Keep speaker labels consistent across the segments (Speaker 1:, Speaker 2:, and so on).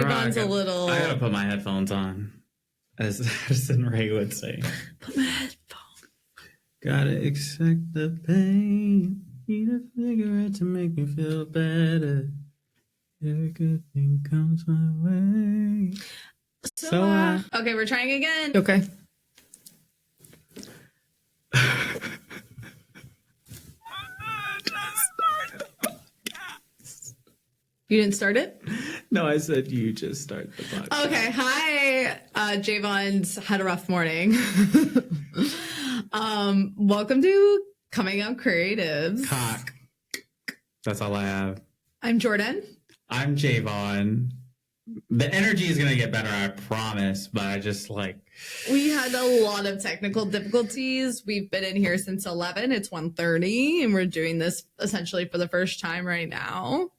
Speaker 1: Jayvon's a little...
Speaker 2: I gotta put my headphones on, as Ray would say.
Speaker 1: Put my headphones.
Speaker 2: Gotta accept the pain. Need a cigarette to make me feel better. Every good thing comes my way.
Speaker 1: Okay, we're trying again.
Speaker 3: Okay.
Speaker 1: You didn't start it?
Speaker 2: No, I said you just start the podcast.
Speaker 1: Okay, hi. Jayvon's had a rough morning. Welcome to Coming Out Creatives.
Speaker 2: Cock. That's all I have.
Speaker 1: I'm Jordan.
Speaker 2: I'm Jayvon. The energy is going to get better, I promise, but I just
Speaker 1: We had a lot of technical difficulties. We've been in here since 11. It's 1:30, and we're doing this essentially for the first time right now.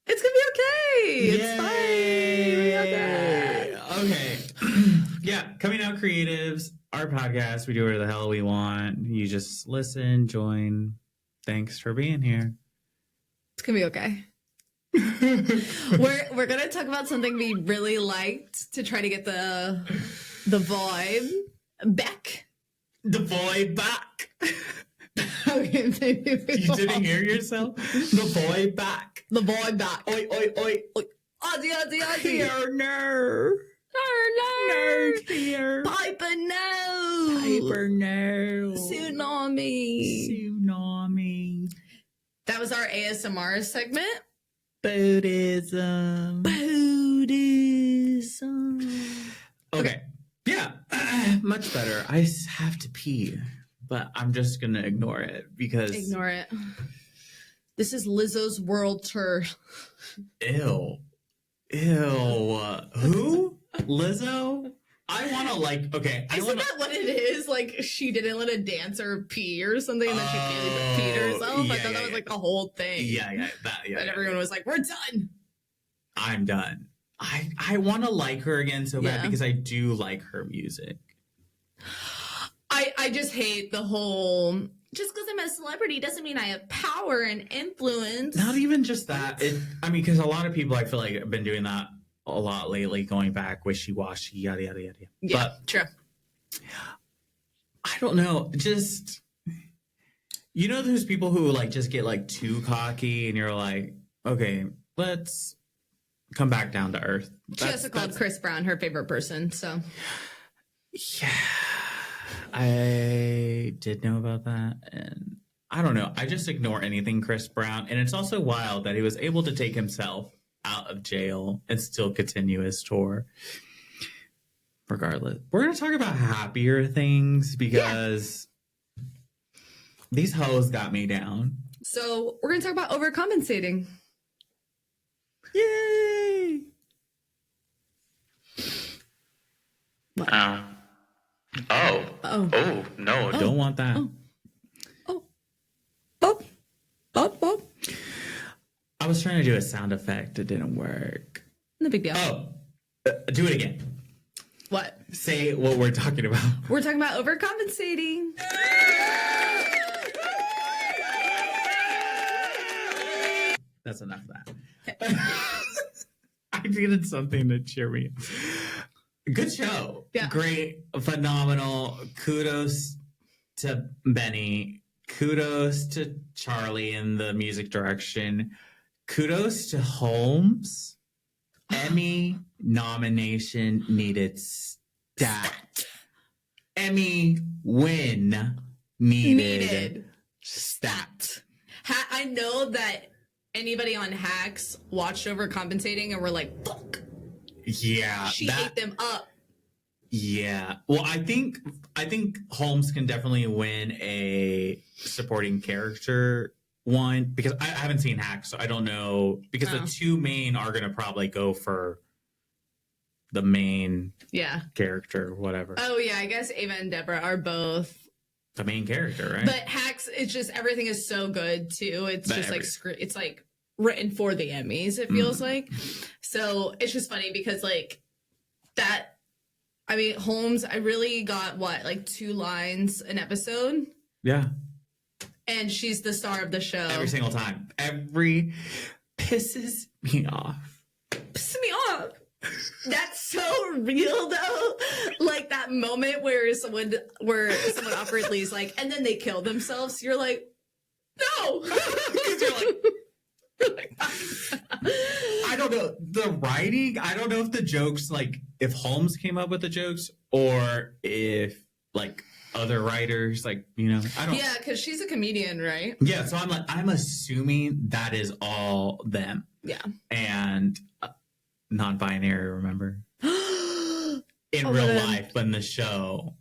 Speaker 1: It's going to be okay.
Speaker 2: Yay!
Speaker 1: It's fine.
Speaker 2: Okay. Yeah, Coming Out Creatives, our podcast. We do whatever the hell we want. You just listen, join. Thanks for being here.
Speaker 1: It's going to be okay. We're gonna talk about something we really liked to try to get the vibe back.
Speaker 2: The boy back.
Speaker 1: Okay,
Speaker 2: You didn't hear yourself? The boy back.
Speaker 1: The boy back.
Speaker 2: Oi, oi, oi.
Speaker 1: Ozzy, Ozzy, Ozzy.
Speaker 2: Here, nerd. Nerd here.
Speaker 1: Piper, no.
Speaker 2: Piper, no.
Speaker 1: Tsunami. That was our ASMR segment.
Speaker 2: Buddhism. Okay. Yeah. Much better. I have to pee, but I'm just going to ignore it because...
Speaker 1: Ignore it. This is Lizzo's world tour.
Speaker 2: Ew. Who? Lizzo? I want to okay.
Speaker 1: Isn't that what it is? Like, she didn't let a dancer pee or something, and then she peed herself. I thought that was like the whole thing.
Speaker 2: Yeah.
Speaker 1: And everyone was like, we're done.
Speaker 2: I'm done. I want to like her again so bad because I do like her music.
Speaker 1: I just hate the whole, just because I'm a celebrity doesn't mean I have power and influence.
Speaker 2: Not even just that. Because a lot of people I feel like have been doing that a lot lately, going back wishy-washy, yada, yada, yada.
Speaker 1: Yeah,
Speaker 2: but
Speaker 1: true.
Speaker 2: I don't know. Just, those people who just get too cocky and you're like, okay, let's come back down to earth.
Speaker 1: She also called Chris Brown her favorite person, so.
Speaker 2: Yeah, I did know about that. And I don't know. I just ignore anything Chris Brown. And it's also wild that he was able to take himself out of jail and still continue his tour. Regardless, we're going to talk about happier things because these hoes got me down.
Speaker 1: So we're going to talk about overcompensating.
Speaker 2: Yay!
Speaker 1: What?
Speaker 2: No, don't want that. I was trying to do a sound effect. It didn't work.
Speaker 1: No big deal.
Speaker 2: Do it again.
Speaker 1: What?
Speaker 2: Say what we're talking about.
Speaker 1: We're talking about overcompensating.
Speaker 2: That's enough of that. I needed something to cheer me up. Good show.
Speaker 1: Yeah.
Speaker 2: Great. Phenomenal. Kudos to Benny. Kudos to Charlie in the music direction. Kudos to Holmes. Emmy nomination needed stat. Emmy win needed stat.
Speaker 1: I know that anybody on Hacks watched Overcompensating and were like, fuck.
Speaker 2: Yeah.
Speaker 1: She ate them up.
Speaker 2: Yeah. Well, I think Holmes can definitely win a supporting character one because I haven't seen Hacks, so I don't know. Because the two main are going to probably go for the main character, whatever.
Speaker 1: Oh, yeah. I guess Ava and Deborah are both
Speaker 2: the main character, right?
Speaker 1: But Hacks, it's just everything is so good, too. It's just it's like written for the Emmys, it feels like. So it's just funny because that. I mean, Holmes, I really got 2 lines an episode?
Speaker 2: Yeah.
Speaker 1: And she's the star of the show.
Speaker 2: Every single time. Every pisses me off.
Speaker 1: Pisses me off. That's so real though. Like that moment where someone awkwardly is like, and then they kill themselves. You're like, no.
Speaker 2: Because you're like, I don't know. The writing, I don't know if the jokes, like, if Holmes came up with the jokes or if, like, other writers, like, you know, I don't.
Speaker 1: Yeah, because she's a comedian, right?
Speaker 2: Yeah, so I'm assuming that is all them.
Speaker 1: Yeah.
Speaker 2: And non-binary, remember? In real life, but in the show.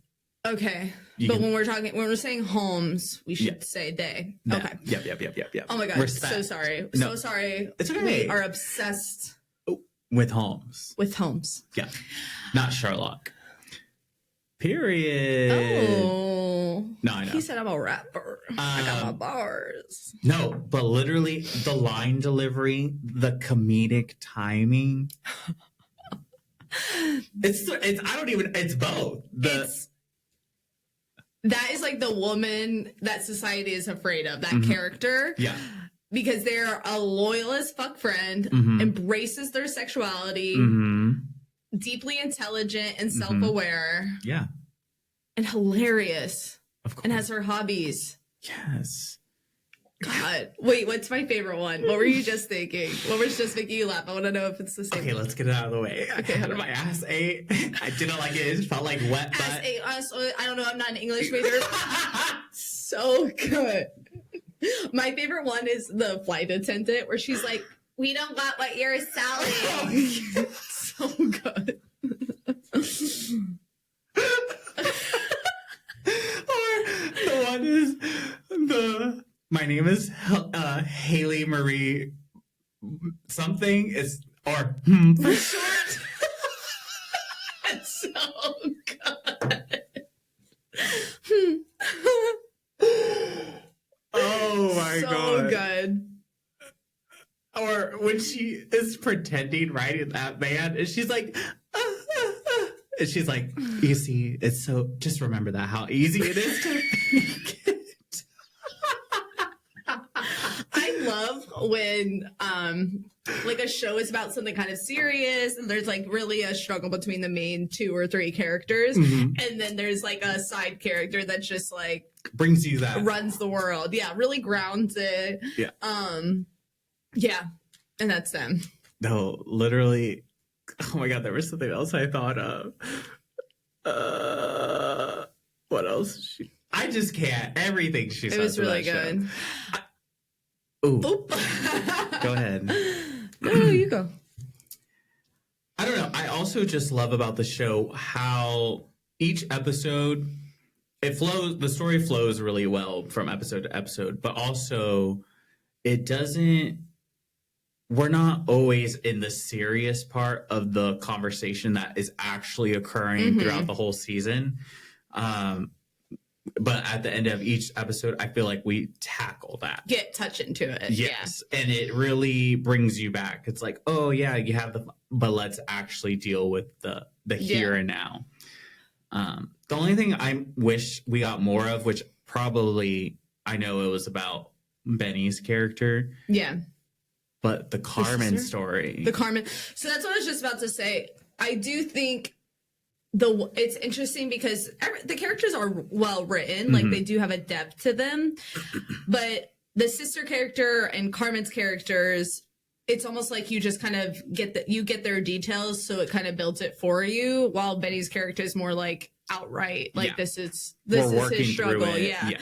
Speaker 1: Okay. But when we're saying Holmes, we should say they.
Speaker 2: No.
Speaker 1: Okay.
Speaker 2: Yep.
Speaker 1: Oh my God.
Speaker 2: Respect.
Speaker 1: So sorry.
Speaker 2: No.
Speaker 1: So sorry.
Speaker 2: It's okay.
Speaker 1: We are obsessed
Speaker 2: with Holmes.
Speaker 1: with Holmes.
Speaker 2: Yeah. Not Sherlock. Period.
Speaker 1: Oh.
Speaker 2: No, I know.
Speaker 1: He said I'm a rapper. I got my bars.
Speaker 2: No, but literally the line delivery, the comedic timing. It's both.
Speaker 1: That is like the woman that society is afraid of, that character.
Speaker 2: Yeah.
Speaker 1: Because they're a loyal as fuck friend, embraces their sexuality, deeply intelligent and self-aware.
Speaker 2: Yeah.
Speaker 1: And hilarious.
Speaker 2: Of course.
Speaker 1: And has her hobbies.
Speaker 2: Yes.
Speaker 1: God. Wait, what's my favorite one? What were you just thinking? What was just making you laugh? I want to know if it's the same.
Speaker 2: Okay, let's get it out of the way.
Speaker 1: Okay,
Speaker 2: How did my ass ate? I didn't like it. It felt like wet butt.
Speaker 1: Ass ate us. I don't know. I'm not an English major. So good. My favorite one is the flight attendant where she's like, we don't got what you're selling. So good.
Speaker 2: Or the one is my name is Haley Marie something is or for short.
Speaker 1: It's so good.
Speaker 2: Oh my God.
Speaker 1: So good.
Speaker 2: Or when she is pretending right in that band and she's like and she's like, you see, it's so just remember that how easy it is to make it.
Speaker 1: I love when like a show is about something kind of serious and there's like really a struggle between the main 2 or 3 characters, and then there's like a side character that's just like
Speaker 2: brings you that
Speaker 1: runs the world. Yeah, really grounds it.
Speaker 2: Yeah.
Speaker 1: Yeah, and that's them.
Speaker 2: No, literally. Oh my God, there was something else I thought of. What else? I just can't. Everything she said.
Speaker 1: It was really good.
Speaker 2: Ooh.
Speaker 1: Oop.
Speaker 2: Go ahead.
Speaker 1: No, you go.
Speaker 2: I don't know. I also just love about the show how each episode, it flows, the story flows really well from episode to episode, but also it doesn't, we're not always in the serious part of the conversation that is actually occurring throughout the whole season. But at the end of each episode, I feel like we tackle that.
Speaker 1: Touch into it.
Speaker 2: Yes. Yeah. And it really brings you back. It's like, oh yeah, you have but let's actually deal with the here and now. The only thing I wish we got more of, which probably I know it was about Benny's character.
Speaker 1: Yeah.
Speaker 2: But the Carmen story.
Speaker 1: The Carmen. So that's what I was just about to say. I do think it's interesting because the characters are well written. Like they do have a depth to them. But the sister character and Carmen's characters, it's almost like you just kind of get their details. So it kind of builds it for you. While Benny's character is more like outright. Like this is his struggle. Yeah.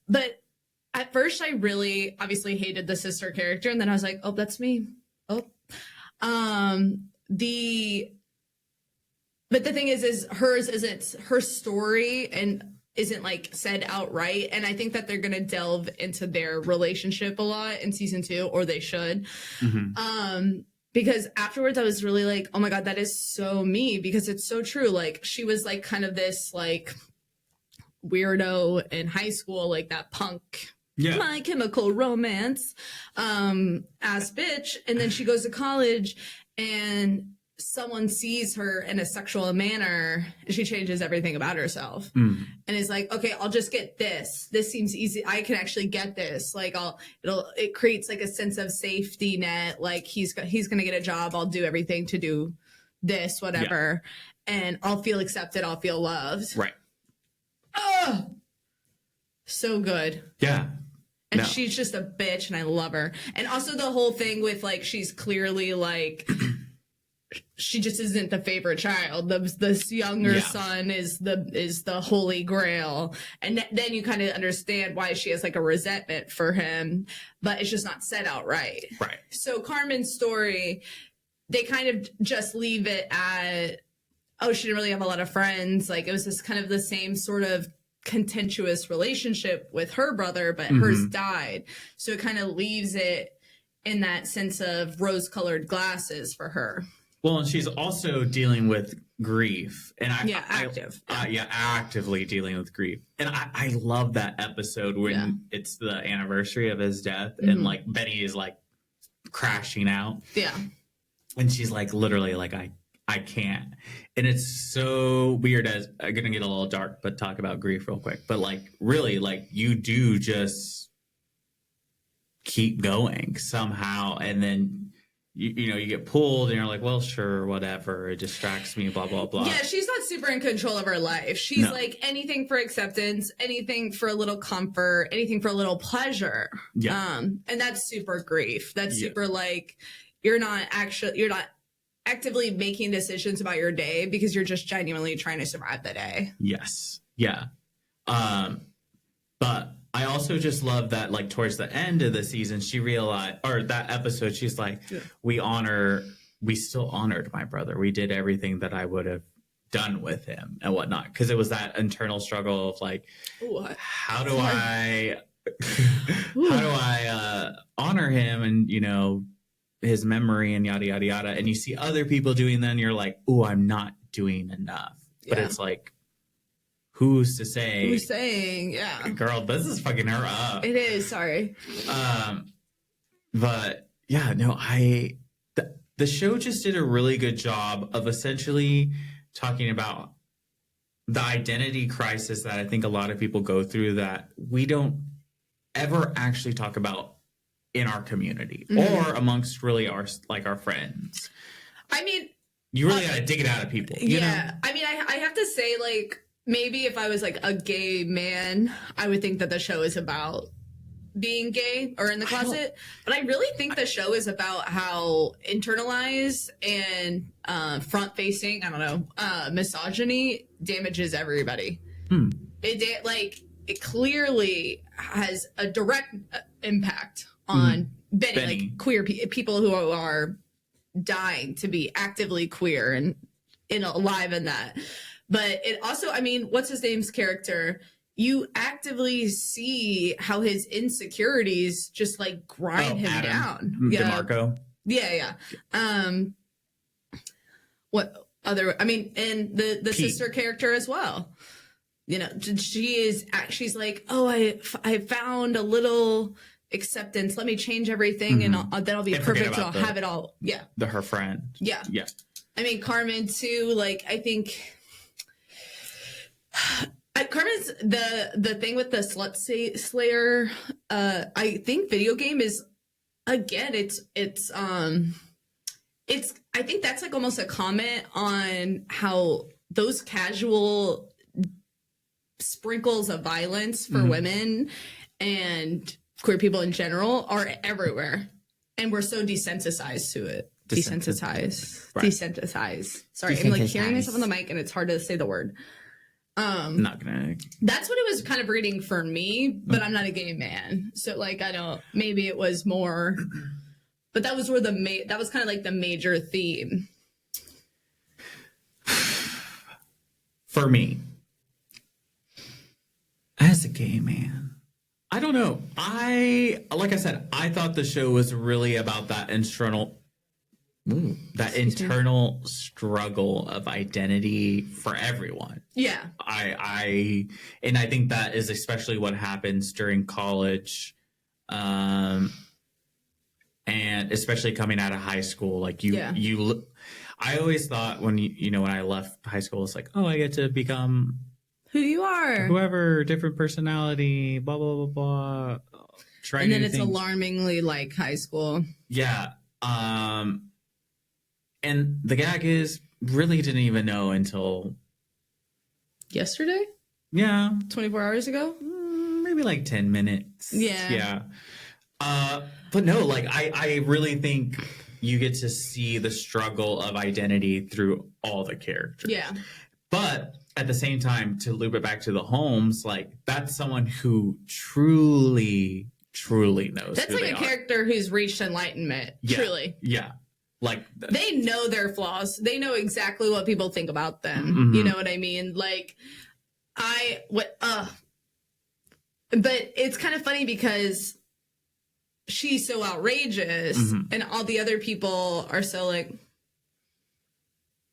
Speaker 1: But at first, I really obviously hated the sister character, and then I was like, "Oh, that's me." Oh, but the thing is hers isn't her story and isn't like said outright, and I think that they're gonna delve into their relationship a lot in season 2, or they should. Because afterwards, I was really like, "Oh my God, that is so me," because it's so true. Like she was like kind of this like weirdo in high school, like that punk. Yeah. My Chemical Romance ass bitch, and then she goes to college and someone sees her in a sexual manner, she changes everything about herself and is like, okay, I'll just get this. This seems easy. I can actually get this. Like it creates like a sense of safety net. Like he's going to get a job. I'll do everything to do this, whatever. Yeah. And I'll feel accepted. I'll feel loved.
Speaker 2: Right.
Speaker 1: Oh, so good.
Speaker 2: Yeah.
Speaker 1: And she's just a bitch and I love her. And also the whole thing with like, she's clearly like, she just isn't the favorite child. This younger son is the holy grail. And then you kind of understand why she has like a resentment for him, but it's just not said outright.
Speaker 2: Right.
Speaker 1: So Carmen's story, they kind of just leave it at, oh, she didn't really have a lot of friends. Like it was just kind of the same sort of contentious relationship with her brother, but hers died. So it kind of leaves it in that sense of rose-colored glasses for her.
Speaker 2: Well, and she's also dealing with grief, and actively dealing with grief. And I love that episode when it's the anniversary of his death, and like Benny is like crashing out.
Speaker 1: Yeah,
Speaker 2: and she's like literally like I can't. And it's so weird. As I'm gonna get a little dark, but talk about grief real quick. But like really, like you do just keep going somehow, and then you know you get pulled, and you're like, well, sure, whatever. It distracts me, blah blah blah.
Speaker 1: Yeah, she's not super in control of her life. She's like anything for acceptance, anything for a little comfort, anything for a little pleasure.
Speaker 2: Yeah.
Speaker 1: And that's super grief. That's super like you're not actively making decisions about your day because you're just genuinely trying to survive the day.
Speaker 2: Yes. Yeah. But I also just love that, like, towards the end of the season, she realized, or that episode, she's like, we still honored my brother. We did everything that I would have done with him and whatnot. Because it was that internal struggle of like, how do I honor him and, you know, his memory and yada yada yada, and you see other people doing that and you're like, oh, I'm not doing enough. But it's like, who's saying girl, this is fucking her up.
Speaker 1: It is. Sorry.
Speaker 2: But yeah, no, the show just did a really good job of essentially talking about the identity crisis that I think a lot of people go through that we don't ever actually talk about in our community or amongst really our friends.
Speaker 1: I mean,
Speaker 2: you really got to dig it out of people. You know?
Speaker 1: I mean, I have to say, like, maybe if I was like a gay man, I would think that the show is about being gay or in the closet. But I really think the show is about how internalized and front-facing, I don't know, misogyny damages everybody. It clearly has a direct impact on Benny, like queer people who are dying to be actively queer and alive in that. But it also, I mean, what's his name's character? You actively see how his insecurities just like grind him down.
Speaker 2: DeMarco.
Speaker 1: Yeah. What other? I mean, and the sister character as well. You know, she's like, oh, I found a little acceptance. Let me change everything, and then I'll be perfect. I'll have it all. Yeah.
Speaker 2: Her friend.
Speaker 1: Yeah.
Speaker 2: Yeah.
Speaker 1: I mean, Carmen too. Like, I think Carmen's the thing with the slut slayer. I think video game is again. It's I think that's like almost a comment on how those casual sprinkles of violence for women and queer people in general are everywhere, and we're so desensitized to it. Desensitized. Sorry, I'm like hearing myself on the mic and it's hard to say the word.
Speaker 2: I'm not gonna.
Speaker 1: That's what it was kind of reading for me, but I'm not a gay man, so like I don't. Maybe it was more, but that was where that was kind of like the major theme
Speaker 2: for me as a gay man. I don't know. Like I said, I thought the show was really about that internal struggle of identity for everyone.
Speaker 1: Yeah.
Speaker 2: I think that is especially what happens during college, and especially coming out of high school. Like I always thought when when I left high school, it's like, oh, I get to become
Speaker 1: who you are,
Speaker 2: whoever, different personality, blah blah blah blah. Try
Speaker 1: and then
Speaker 2: new
Speaker 1: it's
Speaker 2: things.
Speaker 1: alarmingly like high school.
Speaker 2: Yeah. And the gag is, really didn't even know until
Speaker 1: yesterday.
Speaker 2: Yeah,
Speaker 1: 24 hours ago.
Speaker 2: Maybe like 10 minutes.
Speaker 1: Yeah.
Speaker 2: But no, like I really think you get to see the struggle of identity through all the characters.
Speaker 1: Yeah.
Speaker 2: But at the same time, to loop it back to the Holmes, like that's someone who truly knows.
Speaker 1: That's like a character who's reached enlightenment.
Speaker 2: Yeah.
Speaker 1: Truly.
Speaker 2: Yeah. Like
Speaker 1: they know their flaws. They know exactly what people think about them. Mm-hmm. You know what I mean? Like but it's kind of funny because she's so outrageous and all the other people are so like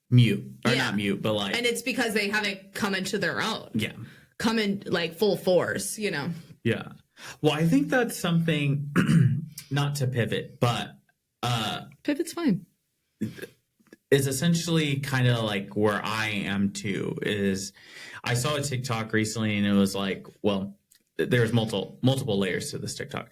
Speaker 2: mute or not mute, but like,
Speaker 1: and it's because they haven't come into their own.
Speaker 2: Yeah.
Speaker 1: Come in like full force, you know?
Speaker 2: Yeah. Well, I think that's something not to pivot, but
Speaker 1: pivot's fine.
Speaker 2: Is essentially kind of like where I am too. Is I saw a TikTok recently and it was like, well, there's multiple layers to this TikTok.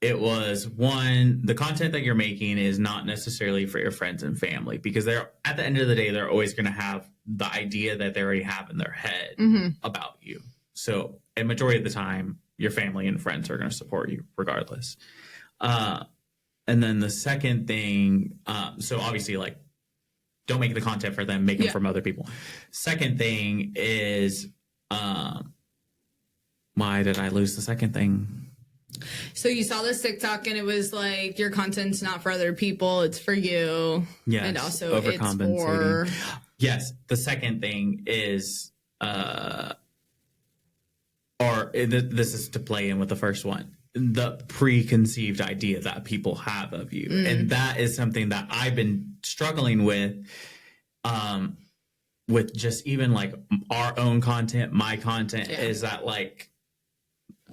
Speaker 2: It was one, the content that you're making is not necessarily for your friends and family because they're at the end of the day, they're always going to have the idea that they already have in their head about you. So a majority of the time, your family and friends are going to support you regardless. And then the second thing, so obviously like, don't make the content for them, make them from other people. Second thing is, why did I lose the second thing?
Speaker 1: So you saw this TikTok and it was like, your content's not for other people, it's for you.
Speaker 2: Yes,
Speaker 1: and also
Speaker 2: overcompensating.
Speaker 1: It's for...
Speaker 2: Yes, the second thing is, this is to play in with the first one, the preconceived idea that people have of you. And that is something that I've been struggling with just even like our own content, my content is that like,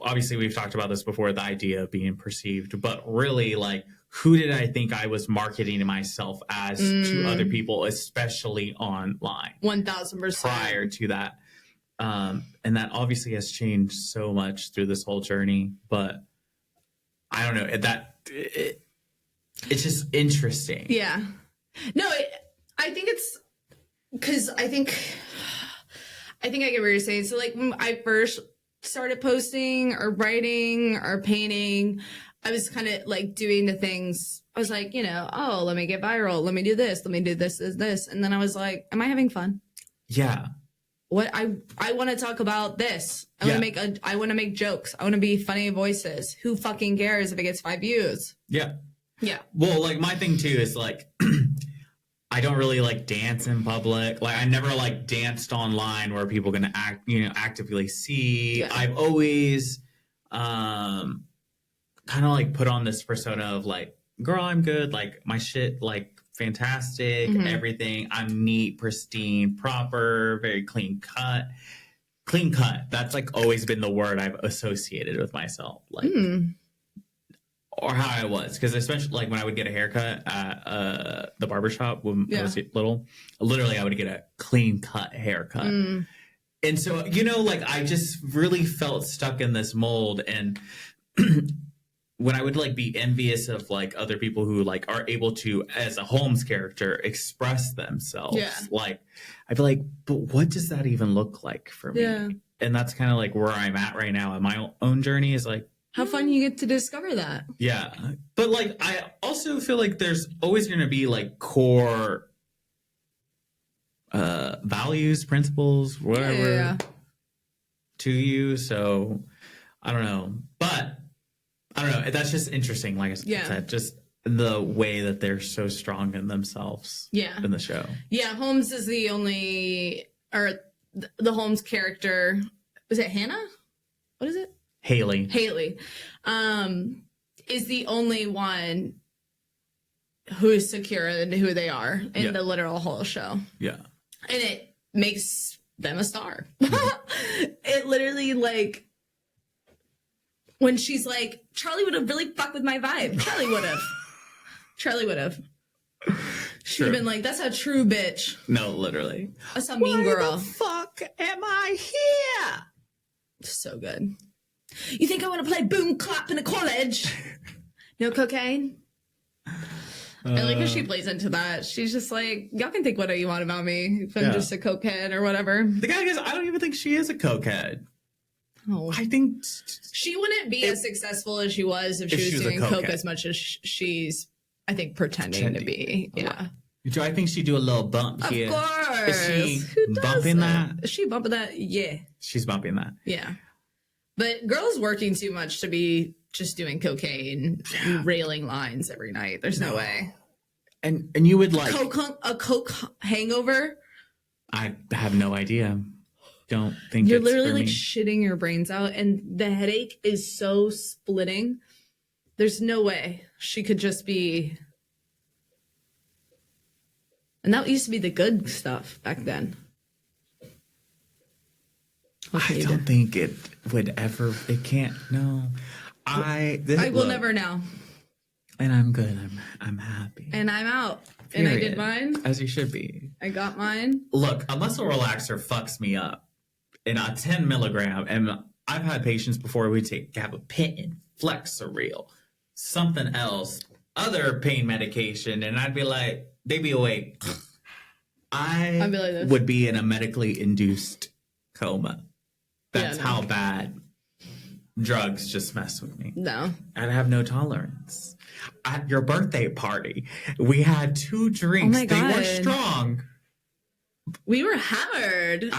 Speaker 2: obviously we've talked about this before, the idea of being perceived, but really like, who did I think I was marketing myself as to other people, especially online?
Speaker 1: 1000%.
Speaker 2: Prior to that. And that obviously has changed so much through this whole journey, but I don't know it's just interesting.
Speaker 1: Yeah. No, I think it's because I think I get what you're saying. So like when I first started posting or writing or painting, I was kind of like doing the things. I was like, oh, let me get viral. Let me do this. Let me do this. And then I was like, am I having fun?
Speaker 2: Yeah.
Speaker 1: What I want to talk about this. I want to make jokes. I want to be funny voices. Who fucking cares if it gets 5 views?
Speaker 2: Yeah.
Speaker 1: Yeah.
Speaker 2: Well, like my thing too is like, I don't really like dance in public. Like I never like danced online where people can actively see. Yeah. I've always, kind of like put on this persona of like, girl, I'm good. Like my shit, like, fantastic, everything. I'm neat, pristine, proper, very clean cut. Clean cut. That's like always been the word I've associated with myself. Like, or how I was. Because especially like when I would get a haircut at the barbershop when I was little, literally I would get a clean cut haircut. And so, like I just really felt stuck in this mold. And when I would like be envious of like other people who like are able to, as a Holmes character, express themselves, like I'd be like, but what does that even look like for me? Yeah. And that's kind of like where I'm at right now in my own journey is like,
Speaker 1: how fun you get to discover that.
Speaker 2: Yeah. But like, I also feel like there's always going to be like core values, principles, whatever to you. So I don't know, but I don't know. That's just interesting. Like I said, just the way that they're so strong in themselves in the show.
Speaker 1: Yeah. Holmes is the only, or the Holmes character. Was it Hannah? What is it?
Speaker 2: Haley.
Speaker 1: Is the only one who is secure in who they are in the literal whole show. Yeah. And it makes them a star. It literally like, when she's like, Charlie would have really fucked with my vibe. Charlie would have. She'd have been like, that's a true bitch.
Speaker 2: No, literally.
Speaker 1: That's a mean girl.
Speaker 2: Why the fuck am I here?
Speaker 1: So good. You think I want to play boom clap in a college? No cocaine? I like how she plays into that. She's just like, y'all can think whatever you want about me if I'm just a cokehead or whatever.
Speaker 2: The guy goes, I don't even think she is a cokehead.
Speaker 1: Oh.
Speaker 2: I think
Speaker 1: she wouldn't be as successful as she was if she was doing coke as much as she's, I think, pretending to be. Yeah.
Speaker 2: Do I think she'd do a little bump here?
Speaker 1: Of course.
Speaker 2: Is she bumping that?
Speaker 1: Is she bumping that? Yeah.
Speaker 2: She's bumping that.
Speaker 1: Yeah. But girls working too much to be just doing cocaine, railing lines every night. There's no way.
Speaker 2: And you would like
Speaker 1: a coke hangover?
Speaker 2: I have no idea. Don't think
Speaker 1: you're
Speaker 2: it's
Speaker 1: literally
Speaker 2: for
Speaker 1: like
Speaker 2: me.
Speaker 1: shitting your brains out, and the headache is so splitting. There's no way she could just be. And that used to be the good stuff back then.
Speaker 2: I don't think it would ever. It can't. No. I will
Speaker 1: never know.
Speaker 2: And I'm good. I'm happy.
Speaker 1: And I'm out. Period. And I did mine.
Speaker 2: As you should be.
Speaker 1: I got mine.
Speaker 2: Look, a muscle relaxer fucks me up. In a 10 milligram, and I've had patients before we take gabapentin, Flexeril, something else, other pain medication, and I'd be like, they'd be awake. I
Speaker 1: be like
Speaker 2: would be in a medically induced coma. That's how bad drugs just mess with me.
Speaker 1: No.
Speaker 2: I'd have no tolerance. At your birthday party, we had 2 drinks.
Speaker 1: Oh my God.
Speaker 2: They were strong.
Speaker 1: We were hammered.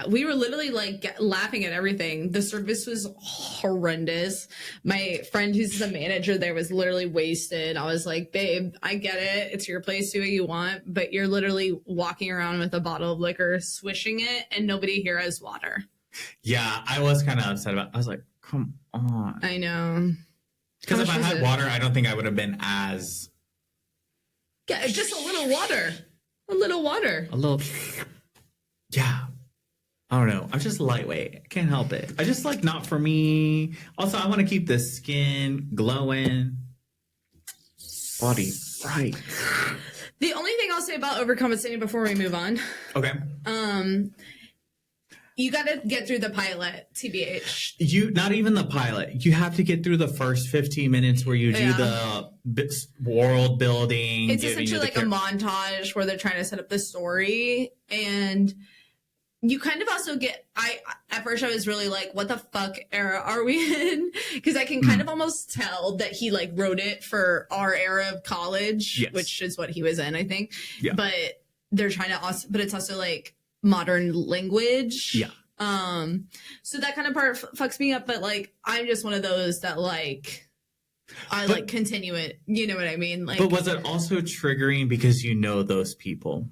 Speaker 1: We were literally like laughing at everything. The service was horrendous. My friend who's the manager there was literally wasted. I was like, babe, I get it. It's your place. Do what you want. But you're literally walking around with a bottle of liquor, swishing it, and nobody here has water.
Speaker 2: Yeah, I was kind of upset about it. I was like, come on.
Speaker 1: I know.
Speaker 2: Because if I had water, I don't think I would have been as...
Speaker 1: Yeah, just a little water. A little water.
Speaker 2: A little... Yeah. I don't know. I'm just lightweight. I can't help it. I just like not for me. Also, I want to keep the skin glowing. Body right.
Speaker 1: The only thing I'll say about overcompensating before we move on.
Speaker 2: Okay.
Speaker 1: You got to get through the pilot, TBH.
Speaker 2: You not even the pilot. You have to get through the first 15 minutes where you do the world building.
Speaker 1: It's essentially like a montage where they're trying to set up the story, and you kind of also get. At first I was really like, what the fuck era are we in? Because I can kind of almost tell that he like wrote it for our era of college, which is what he was in, I think. Yeah. But they're trying to also, but it's also like modern language.
Speaker 2: Yeah.
Speaker 1: So that kind of part fucks me up, but like I'm just one of those that like like continue it. You know what I mean? Like,
Speaker 2: but was it also triggering because you know those people?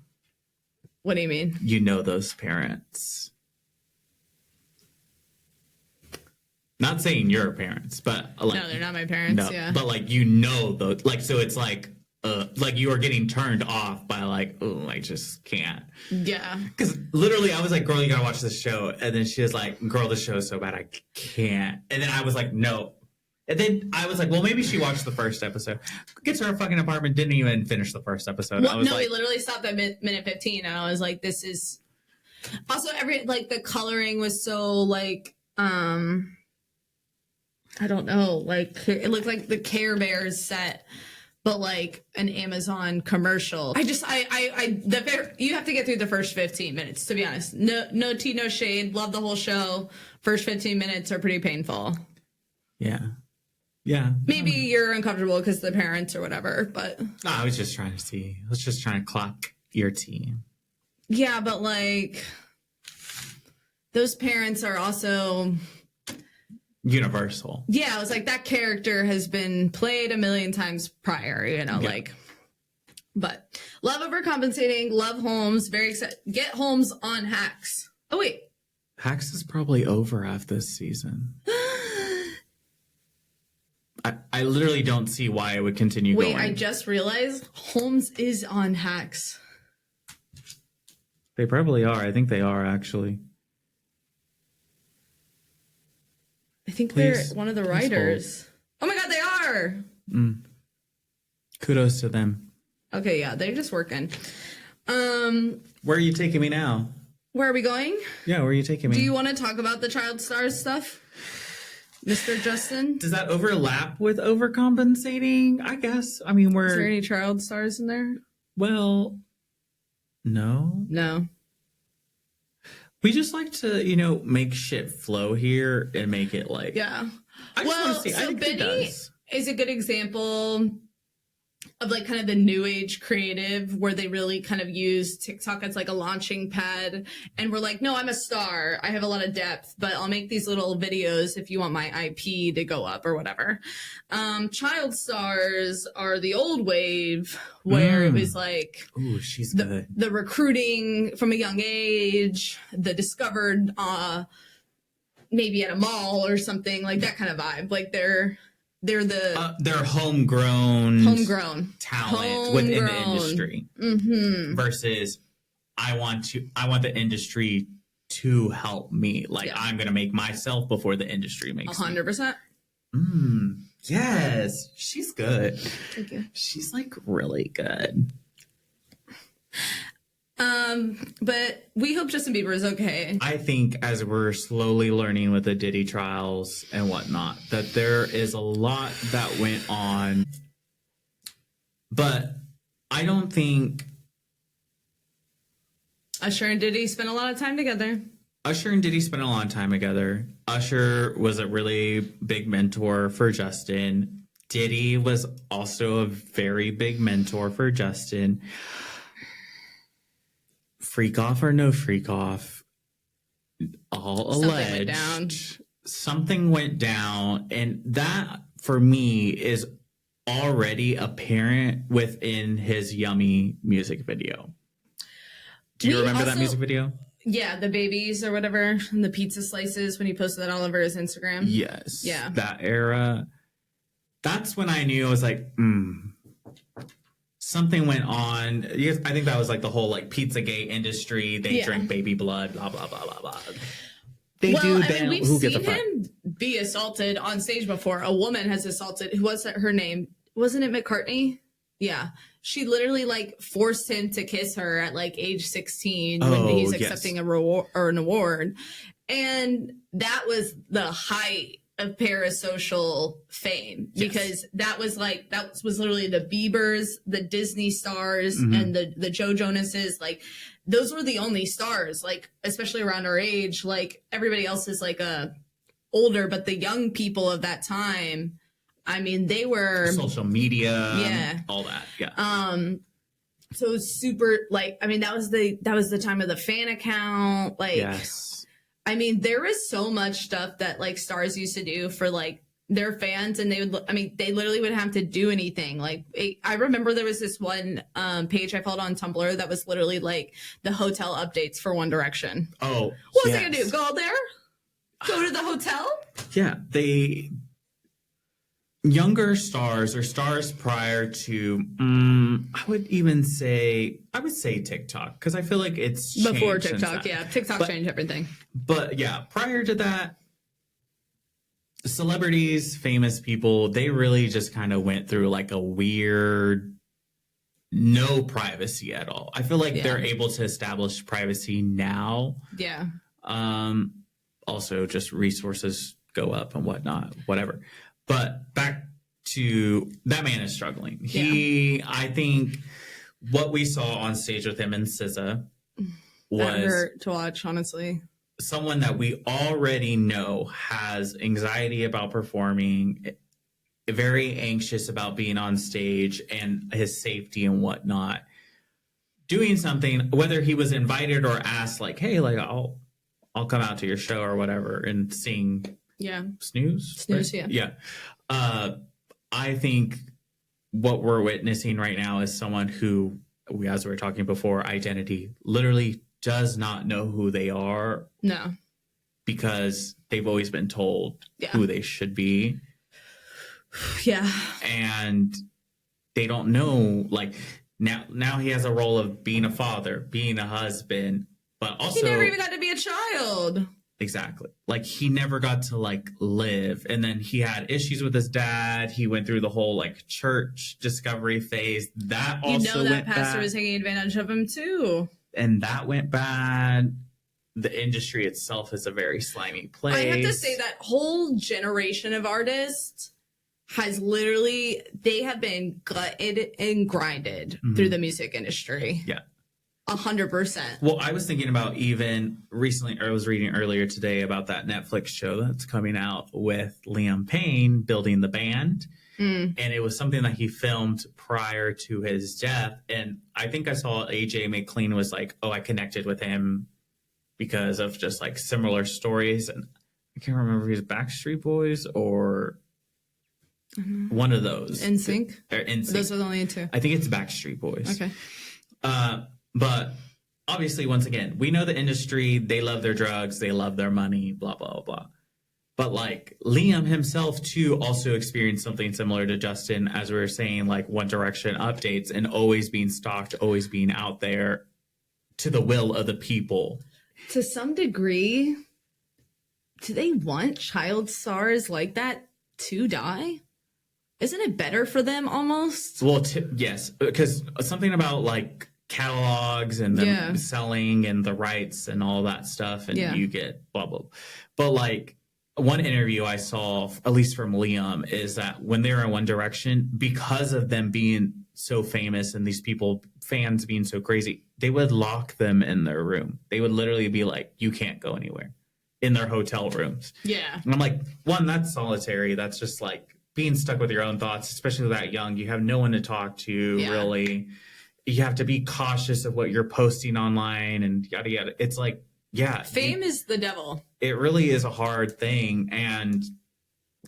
Speaker 1: What do you mean?
Speaker 2: You know those parents. Not saying your parents, but like,
Speaker 1: no, they're not my parents.
Speaker 2: No,
Speaker 1: yeah,
Speaker 2: but like you know those, like so it's like you are getting turned off by like, oh, I just can't.
Speaker 1: Yeah.
Speaker 2: Because literally I was like, girl, you gotta watch this show. And then she was like, girl, the show is so bad, I can't. And then I was like, no. And then I was like, well, maybe she watched the first episode. Gets to her fucking apartment, didn't even finish the first episode.
Speaker 1: Well,
Speaker 2: I was
Speaker 1: no,
Speaker 2: like,
Speaker 1: we literally stopped at minute 15. And I was like, this is... Also, the coloring was so like, I don't know. Like, it looked like the Care Bears set, but like an Amazon commercial. You have to get through the first 15 minutes, to be honest. No tea, no shade. Love the whole show. First 15 minutes are pretty painful.
Speaker 2: Yeah. Yeah.
Speaker 1: Maybe you're uncomfortable because the parents or whatever, but.
Speaker 2: No, I was just trying to see. I was just trying to clock your team.
Speaker 1: Yeah, but like, those parents are also.
Speaker 2: Universal. Yeah,
Speaker 1: I was like, that character has been played a million times prior, you know, like, but love Overcompensating, love Holmes, very excited. Get Holmes on Hacks. Oh, wait.
Speaker 2: Hacks is probably over after this season. I literally don't see why it would continue going.
Speaker 1: Wait, I just realized Holmes is on Hacks.
Speaker 2: They probably are. I think they are, actually.
Speaker 1: I think they're one of the writers. Oh my God, they are.
Speaker 2: Kudos to them.
Speaker 1: Okay, yeah, they're just working.
Speaker 2: Where are you taking me now?
Speaker 1: Where are we going?
Speaker 2: Yeah, where are you taking me?
Speaker 1: Do you want to talk about the child stars stuff, Mr. Justin?
Speaker 2: Does that overlap with overcompensating? I guess. I mean,
Speaker 1: Is there any child stars in there?
Speaker 2: Well, no.
Speaker 1: No.
Speaker 2: We just like to, make shit flow here and make it like.
Speaker 1: Yeah.
Speaker 2: I just want to see. I think
Speaker 1: Benny
Speaker 2: it does.
Speaker 1: is a good example of like kind of the new age creative where they really kind of use TikTok as like a launching pad, and we're like, no, I'm a star, I have a lot of depth, but I'll make these little videos if you want my IP to go up or whatever. Child stars are the old wave where it was like,
Speaker 2: ooh, she's good.
Speaker 1: The recruiting from a young age, the discovered maybe at a mall or something, like that kind of vibe. Like they're homegrown talent within the industry versus I want the industry to help me. Like I'm going to make myself before the industry makes 100%.
Speaker 2: Yes, she's good.
Speaker 1: Thank you.
Speaker 2: She's like really good.
Speaker 1: But we hope Justin Bieber is okay.
Speaker 2: I think as we're slowly learning with the Diddy trials and whatnot, that there is a lot that went on. But I don't think
Speaker 1: Usher and Diddy spent a lot of time together.
Speaker 2: Usher and Diddy spent a long time together. Usher was a really big mentor for Justin. Diddy was also a very big mentor for Justin. Freak off or no freak off, all alleged. Something went down. And that, for me, is already apparent within his Yummy music video. Do you remember that music video?
Speaker 1: Yeah, the babies or whatever, and the pizza slices when he posted that all over his Instagram.
Speaker 2: Yes.
Speaker 1: Yeah.
Speaker 2: That era. That's when I knew. I was like, something went on. I think that was like the whole like Pizzagate industry. They drink baby blood, blah, blah, blah, blah, blah. We've
Speaker 1: seen him be assaulted on stage before. A woman has assaulted, who was her name? Wasn't it McCartney? Yeah. She literally like forced him to kiss her at like age 16 when he's accepting a reward or an award. And that was the height of parasocial fame, because that was literally the Biebers, the Disney stars, and the Joe Jonases. Like those were the only stars, like especially around our age. Like everybody else is like older, but the young people of that time, I mean, they were
Speaker 2: social media, all that.
Speaker 1: So it was super, like, I mean, that was the time of the fan account. Like, I mean, there was so much stuff that like stars used to do for like their fans, and they literally wouldn't have to do anything. Like, I remember there was this one page I followed on Tumblr that was literally like the hotel updates for One Direction.
Speaker 2: Oh,
Speaker 1: what was I gonna do? Go out there? Go to the hotel?
Speaker 2: Yeah, younger stars or stars prior to, I would say TikTok, because I feel like it's
Speaker 1: before TikTok. Yeah, TikTok changed everything.
Speaker 2: But yeah, prior to that, celebrities, famous people, they really just kind of went through like a weird, no privacy at all. I feel like they're able to establish privacy now. Yeah. Also, just resources go up and whatnot, whatever. But back to that man is struggling. I think what we saw on stage with him and SZA was
Speaker 1: that hurt to watch, honestly.
Speaker 2: Someone that we already know has anxiety about performing, very anxious about being on stage and his safety and whatnot. Doing something, whether he was invited or asked, like, hey, like I'll come out to your show or whatever and sing.
Speaker 1: Yeah.
Speaker 2: Snooze,
Speaker 1: right?
Speaker 2: Yeah. I think what we're witnessing right now is someone who, as we were talking before, identity literally does not know who they are.
Speaker 1: No.
Speaker 2: Because they've always been told who they should be.
Speaker 1: Yeah.
Speaker 2: And they don't know, like, now he has a role of being a father, being a husband, but also...
Speaker 1: He never even got to be a child.
Speaker 2: Exactly. Like he never got to like live. And then he had issues with his dad. He went through the whole like church discovery phase. That also
Speaker 1: that pastor
Speaker 2: bad.
Speaker 1: was taking advantage of him too.
Speaker 2: And that went bad. The industry itself is a very slimy place.
Speaker 1: I have to say that whole generation of artists has literally, they have been gutted and grinded through the music industry.
Speaker 2: Yeah.
Speaker 1: 100%.
Speaker 2: Well, I was thinking about even recently, or I was reading earlier today about that Netflix show that's coming out with Liam Payne building the band. And it was something that he filmed prior to his death. And I think I saw AJ McLean was like, oh, I connected with him because of just like similar stories. And I can't remember if he's Backstreet Boys or one of those.
Speaker 1: NSYNC?
Speaker 2: Or NSYNC.
Speaker 1: Those are the only two.
Speaker 2: I think it's Backstreet Boys.
Speaker 1: Okay.
Speaker 2: But obviously, once again, we know the industry, they love their drugs, they love their money, blah, blah, blah. But like Liam himself too also experienced something similar to Justin, as we were saying, like One Direction updates and always being stalked, always being out there to the will of the people.
Speaker 1: To some degree, do they want child stars like that to die? Isn't it better for them almost?
Speaker 2: Well, yes, because something about like catalogs and them selling and the rights and all that stuff, and you get blah, blah. But like one interview I saw, at least from Liam, is that when they were in One Direction, because of them being so famous and these people, fans being so crazy, they would lock them in their room. They would literally be like, you can't go anywhere, in their hotel rooms.
Speaker 1: Yeah.
Speaker 2: And I'm like, one, that's solitary. That's just like being stuck with your own thoughts, especially that young. You have no one to talk to, really. You have to be cautious of what you're posting online and yada, yada. It's like, fame
Speaker 1: is the devil.
Speaker 2: It really is a hard thing. And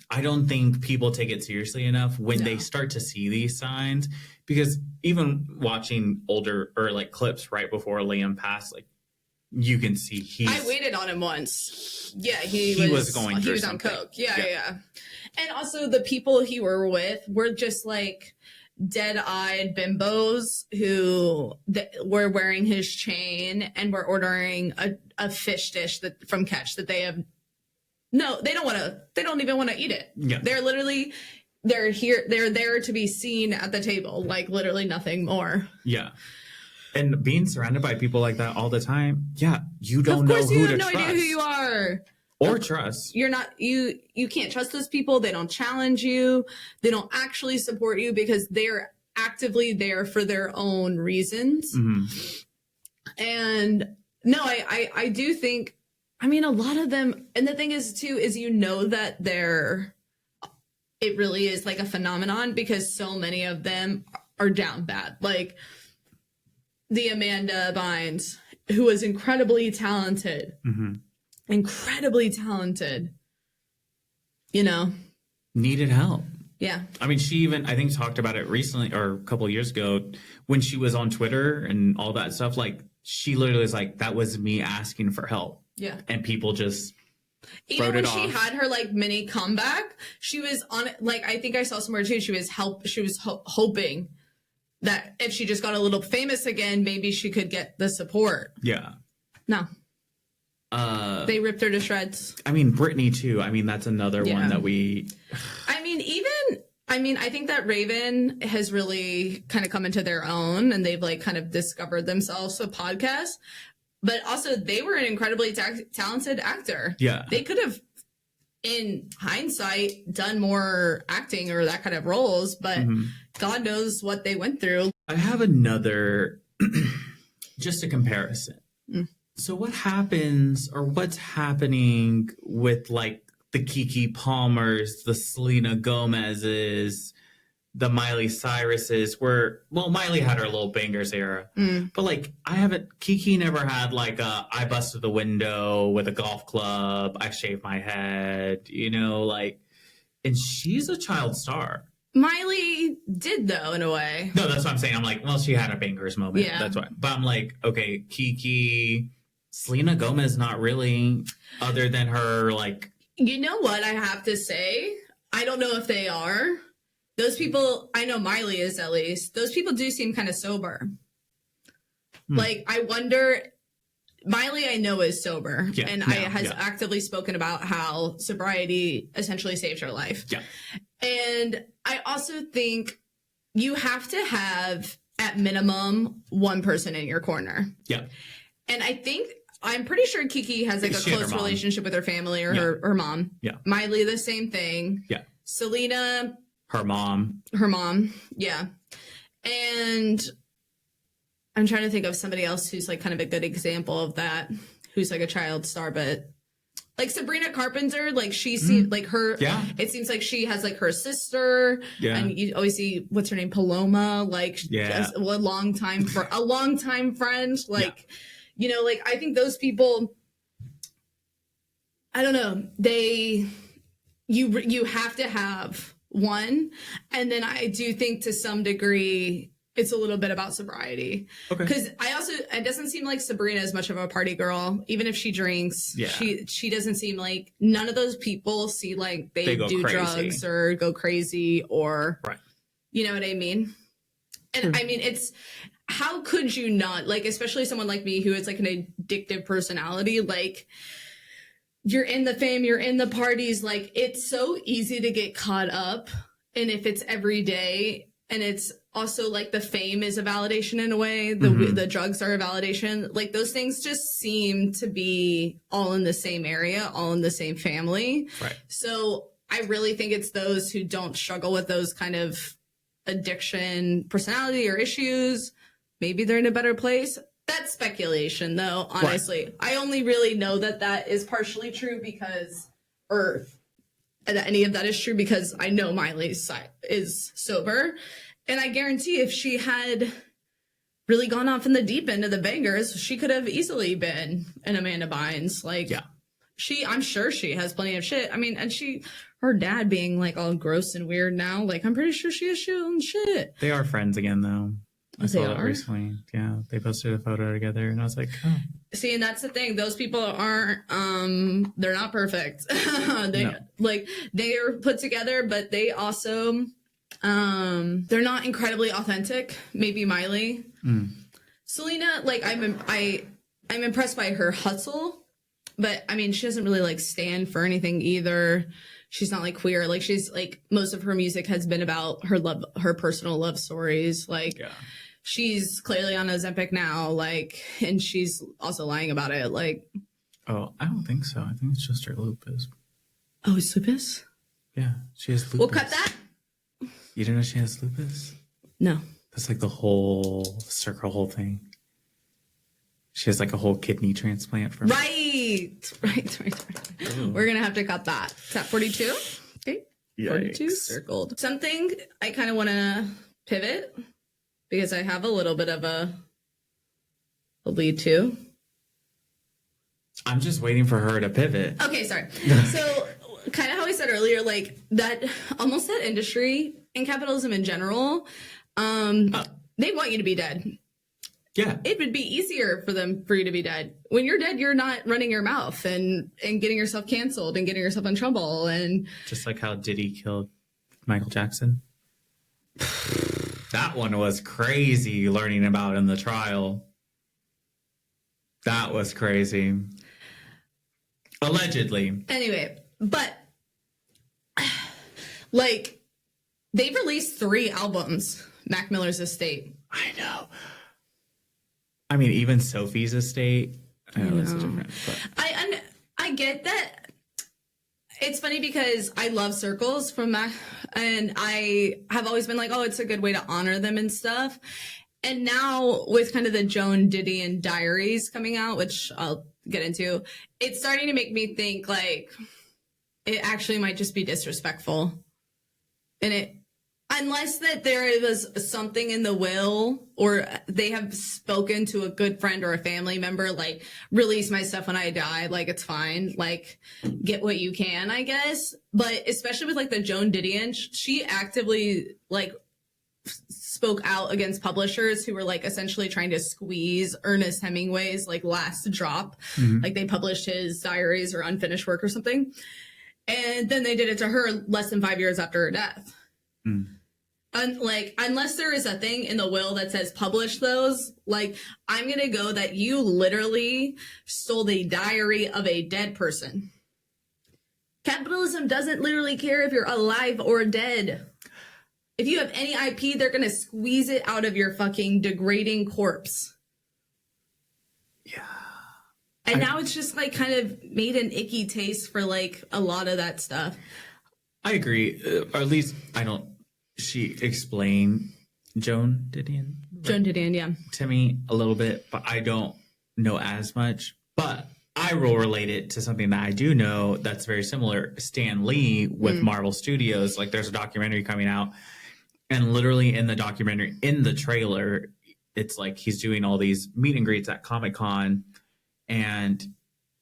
Speaker 2: I don't think people take it seriously enough when they start to see these signs, because even watching older or like clips right before Liam passed, like you can see
Speaker 1: I waited on him once. Yeah, he was
Speaker 2: going through
Speaker 1: on coke. Yeah. And also the people he were with were just like dead-eyed bimbos who were wearing his chain and were ordering a fish dish from Catch that they have. No, they don't even want to eat it.
Speaker 2: Yeah.
Speaker 1: They're there to be seen at the table, like literally nothing more.
Speaker 2: Yeah. And being surrounded by people like that all the time, you don't know who to trust. Of course, you have no idea
Speaker 1: who you are.
Speaker 2: Or trust.
Speaker 1: You're not, you can't trust those people. They don't challenge you. They don't actually support you because they're actively there for their own reasons. And no, I do think, I mean, a lot of them, and the thing is too, is that it really is like a phenomenon because so many of them are down bad. Like the Amanda Bynes, who was incredibly talented. Incredibly talented,
Speaker 2: needed help.
Speaker 1: Yeah.
Speaker 2: I mean, she even, I think, talked about it recently or a couple of years ago when she was on Twitter and all that stuff. Like, she literally was like, that was me asking for help.
Speaker 1: Yeah.
Speaker 2: And people just
Speaker 1: even when she had her like mini comeback, she was on like, I think I saw somewhere too, she was hoping that if she just got a little famous again, maybe she could get the support.
Speaker 2: Yeah.
Speaker 1: No. They ripped her to shreds.
Speaker 2: I mean, Britney too. I mean, that's another one that we.
Speaker 1: I think that Raven has really kind of come into their own, and they've like kind of discovered themselves with podcasts. But also, they were an incredibly talented actor.
Speaker 2: Yeah,
Speaker 1: they could have, in hindsight, done more acting or that kind of roles. But God knows what they went through.
Speaker 2: I have another, just a comparison. So what happens or what's happening with like the Kiki Palmers, the Selena Gomez's, the Miley Cyruses, Miley had her little bangers era, but like Kiki never had like I busted the window with a golf club, I shaved my head, and she's a child star.
Speaker 1: Miley did though, in a way.
Speaker 2: No, that's what I'm saying. I'm like, well, she had a bangers moment. Yeah. That's why. But I'm like, okay, Kiki, Selena Gomez, not really, other than her, like.
Speaker 1: You know what I have to say? I don't know if they are. Those people, I know Miley is at least. Those people do seem kind of sober. Like, I wonder, Miley, I know, is sober, has actively spoken about how sobriety essentially saved her life.
Speaker 2: Yeah.
Speaker 1: And I also think you have to have, at minimum, one person in your corner.
Speaker 2: Yeah.
Speaker 1: And I'm pretty sure Kiki has like a close relationship with her family or her mom.
Speaker 2: Yeah.
Speaker 1: Miley, the same thing.
Speaker 2: Yeah.
Speaker 1: Selena.
Speaker 2: Her mom.
Speaker 1: Yeah. And I'm trying to think of somebody else who's like kind of a good example of that, who's like a child star, but like Sabrina Carpenter, like she seems like her, it seems like she has like her sister, and you always see, what's her name? Paloma, like a long time friend. Like, you know, like I think those people, I don't know, you have to have one. And then I do think to some degree, it's a little bit about sobriety. Okay. Because it doesn't seem like Sabrina is much of a party girl. Even if she drinks, she doesn't seem like, none of those people see like they do crazy. Drugs or go crazy or, you know what I mean? And I mean, how could you not, like, especially someone like me who is like an addictive personality, like, you're in the fame, you're in the parties, like, it's so easy to get caught up. And if it's every day, and it's also like the fame is a validation in a way, the drugs are a validation, like those things just seem to be all in the same area, all in the same family. Right. So I really think it's those who don't struggle with those kind of addiction personality or issues. Maybe they're in a better place. That's speculation, though, honestly. Right. I only really know that is partially true that any of that is true because I know Miley is sober. And I guarantee if she had really gone off in the deep end of the bangers, she could have easily been an Amanda Bynes. Like, I'm sure she has plenty of shit. I mean, and her dad being like all gross and weird now, like, I'm pretty sure she has shit on shit.
Speaker 2: They are friends again, though. I saw that recently. Yeah, they posted a photo together, and I was like, oh. See, and that's the thing. Those people aren't, they're not perfect. They are put together, but they also, they're not incredibly authentic. Maybe Miley. Selena, like, I'm impressed by her hustle, but, I mean, she doesn't really, like, stand for anything either. She's not like queer. Like, she's like, most of her music has been about her personal love stories. Like, she's clearly on Ozempic now, like, and she's also lying about it. Like, oh, I don't think so. I think it's just her lupus.
Speaker 1: Oh, it's lupus?
Speaker 2: Yeah, she has lupus.
Speaker 1: We'll cut that.
Speaker 2: You don't know she has lupus?
Speaker 1: No.
Speaker 2: That's like the whole thing. She has like a whole kidney transplant from
Speaker 1: Right. We're going to have to cut that. Is that 42? Okay. Yikes. 42 circled. Something I kind of want to pivot because I have a little bit of a lead too.
Speaker 2: I'm just waiting for her to pivot.
Speaker 1: Okay, sorry. So kind of how I said earlier, like that industry and capitalism in general, they want you to be dead. Yeah. It would be easier for you to be dead. When you're dead, you're not running your mouth and getting yourself canceled and getting yourself in trouble. And
Speaker 2: just like how Diddy killed Michael Jackson. That one was crazy learning about in the trial. That was crazy. Allegedly.
Speaker 1: Anyway, but like they've released 3 albums, Mac Miller's estate.
Speaker 2: I know. I mean, even Sophie's estate. I know it's different. But.
Speaker 1: I get that. It's funny because I love circles from Mac, and I have always been like, oh, it's a good way to honor them and stuff. And now with kind of the Joan Didion diaries coming out, which I'll get into, it's starting to make me think like it actually might just be disrespectful. And unless that there was something in the will or they have spoken to a good friend or a family member, like release my stuff when I die, like it's fine, like get what you can, I guess. But especially with like the Joan Didion, she actively like spoke out against publishers who were like essentially trying to squeeze Ernest Hemingway's like last drop. Like they published his diaries or unfinished work or something. And then they did it to her less than 5 years after her death. like, unless there is a thing in the will that says publish those, like, I'm gonna go that you literally stole the diary of a dead person. Capitalism doesn't literally care if you're alive or dead. If you have any IP, they're gonna squeeze it out of your fucking degrading corpse.
Speaker 2: Yeah.
Speaker 1: And now it's just like kind of made an icky taste for like a lot of that stuff.
Speaker 2: I agree. Or at least she explained Joan Didion.
Speaker 1: Joan Didion, yeah.
Speaker 2: To me a little bit, but I don't know as much. But I will relate it to something that I do know that's very similar. Stan Lee with Marvel Studios. Like there's a documentary coming out, and literally in the documentary, in the trailer, it's like he's doing all these meet and greets at Comic-Con, and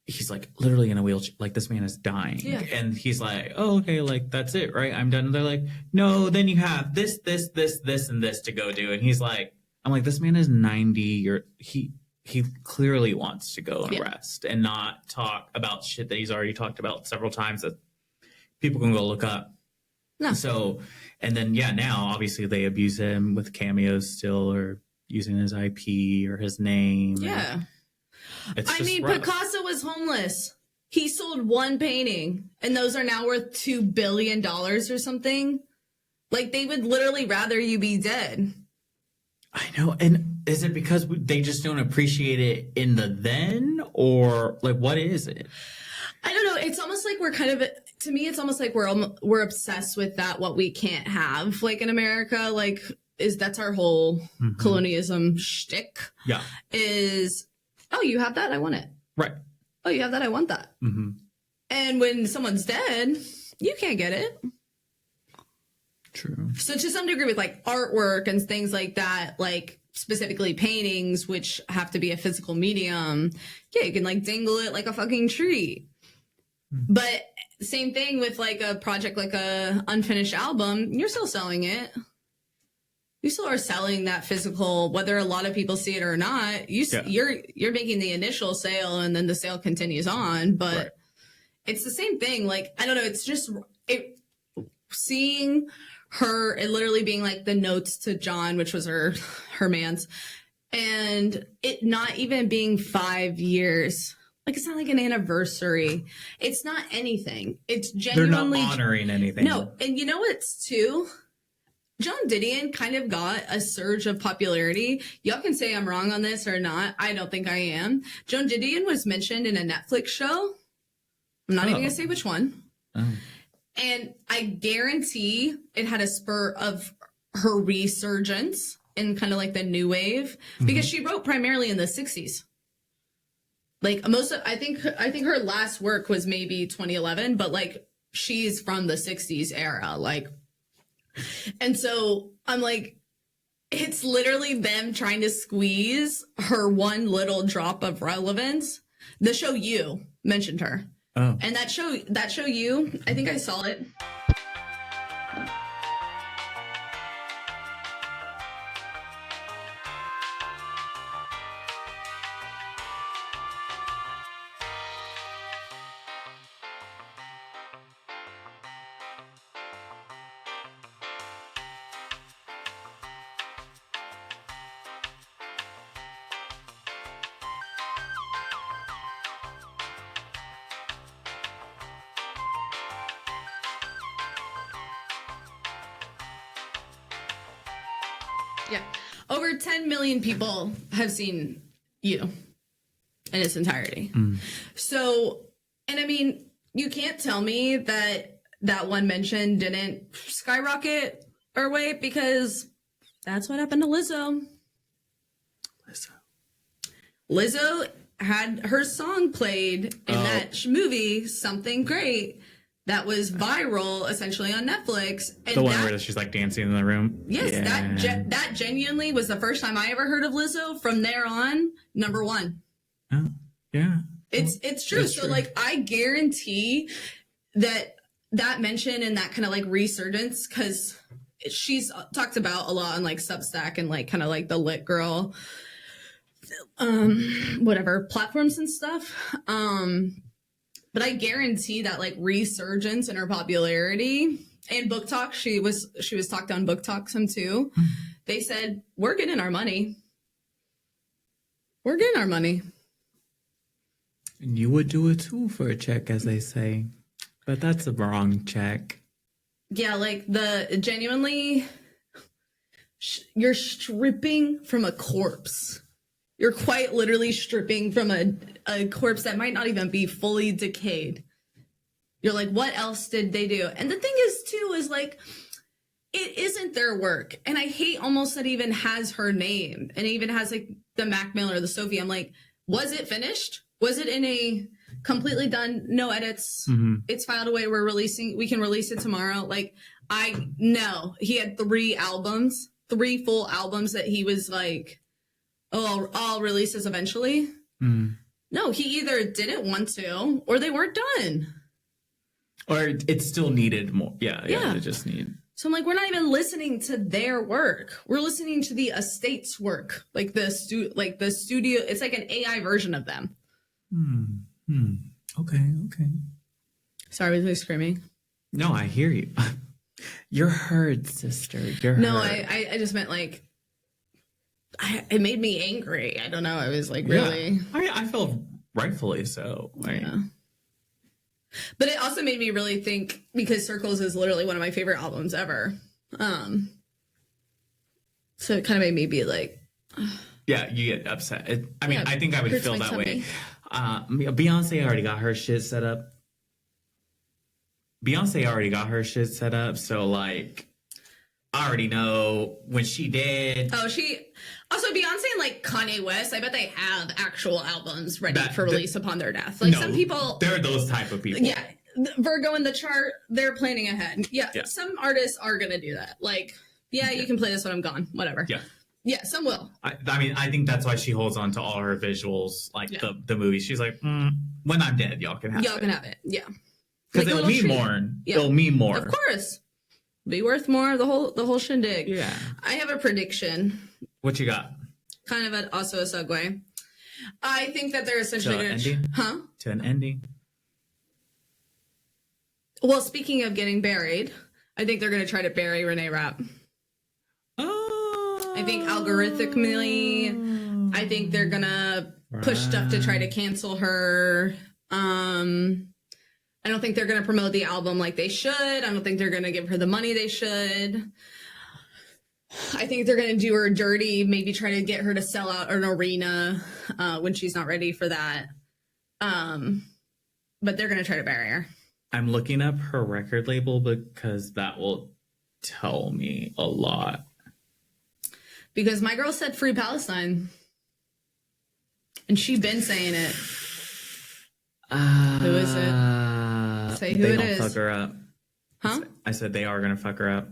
Speaker 2: he's like literally in a wheelchair. Like this man is dying. Yeah. And he's like, oh, okay, like that's it, right? I'm done. And they're like, no, then you have this, and this to go do. And he's like, I'm like, this man is 90. He clearly wants to go and rest and not talk about shit that he's already talked about several times that people can go look up. No. So, and then, now obviously they abuse him with cameos still, or using his IP or his name.
Speaker 1: Yeah. Picasso was homeless. He sold one painting, and those are now worth $2 billion or something. Like, they would literally rather you be dead.
Speaker 2: I know. And is it because they just don't appreciate it in the then, or like, what is it?
Speaker 1: I don't know. It's almost like we're kind of, to me, it's almost like we're obsessed with that, what we can't have, like in America, like that's our whole colonialism shtick. Yeah. Is, oh, you have that? I want it.
Speaker 2: Right.
Speaker 1: Oh, you have that? I want that. Mm-hmm. And when someone's dead, you can't get it.
Speaker 2: True.
Speaker 1: So to some degree with like artwork and things like that, like specifically paintings, which have to be a physical medium, you can like dangle it like a fucking tree. Mm-hmm. But same thing with like a project, like a unfinished album, you're still selling it. You still are selling that physical, whether a lot of people see it or not. You're making the initial sale, and then the sale continues on. But It's the same thing. Like, I don't know. It's just seeing her, it literally being like the notes to John, which was her man's, and it not even being 5 years. Like, it's not like an anniversary. It's not anything. It's genuinely,
Speaker 2: they're not honoring anything.
Speaker 1: No, and you know what's too? John Didion kind of got a surge of popularity. Y'all can say I'm wrong on this or not. I don't think I am. Joan Didion was mentioned in a Netflix show. I'm not even going to say which one. Oh. And I guarantee it had a spur of her resurgence in kind of like the new wave, because she wrote primarily in the 60s. Like I think her last work was maybe 2011, but like she's from the 60s era. Like, and so I'm like, it's literally them trying to squeeze her one little drop of relevance. The show You mentioned her. Oh. And that show You, I think I saw it. Yeah. Over 10 million people have seen You in its entirety. So, and I mean, you can't tell me that one mention didn't skyrocket our way, because that's what happened to Lizzo. Lizzo had her song played in that movie, Something Great, that was viral essentially on Netflix.
Speaker 2: And the one where she's like dancing in the room.
Speaker 1: Yes, that genuinely was the first time I ever heard of Lizzo. From there on, number one.
Speaker 2: Oh, yeah.
Speaker 1: It's true. So like, I guarantee that mention and that kind of like resurgence, because she's talked about a lot on like Substack and like kind of like the Lit Girl, whatever platforms and stuff. But I guarantee that like resurgence in her popularity And Book Talk, she was talked on Book Talk some too. They said, we're getting our money. We're getting our money.
Speaker 2: And you would do it too for a check, as they say. But that's a wrong check. Yeah,
Speaker 1: like the genuinely, you're stripping from a corpse. You're quite literally stripping from a corpse that might not even be fully decayed. You're like, what else did they do? And the thing is, too, is like, it isn't their work. And I hate almost that it even has her name. And it even has like the Mac Miller, the Sophie. I'm like, was it finished? Was it in a completely done, no edits? Mm-hmm. It's filed away. We can release it tomorrow. Like, no, he had 3 full albums that he was like, oh, I'll release this eventually. Mm. No, he either didn't want to or they weren't done.
Speaker 2: Or it still needed more. Yeah. They just need.
Speaker 1: So I'm like, we're not even listening to their work. We're listening to the estate's work. Like the studio. It's like an AI version of them.
Speaker 2: Okay.
Speaker 1: Sorry, was I screaming?
Speaker 2: No, I hear you. You're heard, sister. You're
Speaker 1: no,
Speaker 2: heard.
Speaker 1: I just meant like, it made me angry. I don't know. I was like, really?
Speaker 2: I felt rightfully so.
Speaker 1: Yeah. But it also made me really think, because Circles is literally one of my favorite albums ever. So it kind of made me be like...
Speaker 2: Yeah, you get upset. I think I would feel that way. Beyonce already got her shit set up. So, like, I already know when she did...
Speaker 1: Oh, Also, Beyonce and, like, Kanye West, I bet they have actual albums ready for release upon their death. Like, some people...
Speaker 2: They're those type of people.
Speaker 1: Yeah. Virgo in the chart, they're planning ahead. Yeah. Some artists are going to do that. Like, you can play this when I'm gone. Whatever. Yeah, some will.
Speaker 2: I think that's why she holds on to all her visuals, like the movies. She's like, when I'm dead, y'all can have it.
Speaker 1: Yeah.
Speaker 2: Because it'll mean more. Yeah. It'll mean more.
Speaker 1: Of course. Be worth more, the whole shindig.
Speaker 2: Yeah.
Speaker 1: I have a prediction.
Speaker 2: What you got?
Speaker 1: Kind of also a segue. I think that they're essentially going to...
Speaker 2: To an ending.
Speaker 1: Well, speaking of getting buried, I think they're going to try to bury Renee Rapp.
Speaker 2: Oh.
Speaker 1: I think algorithmically, I think they're going to push stuff to try to cancel her. I don't think they're going to promote the album like they should. I don't think they're going to give her the money they should. I think they're going to do her dirty, maybe try to get her to sell out an arena when she's not ready for that. But they're going to try to bury her.
Speaker 2: I'm looking up her record label because that will tell me a lot.
Speaker 1: Because my girl said Free Palestine. And she been saying it. Who is it? Say who it is.
Speaker 2: They don't fuck her up.
Speaker 1: Huh?
Speaker 2: I said they are going to fuck her up.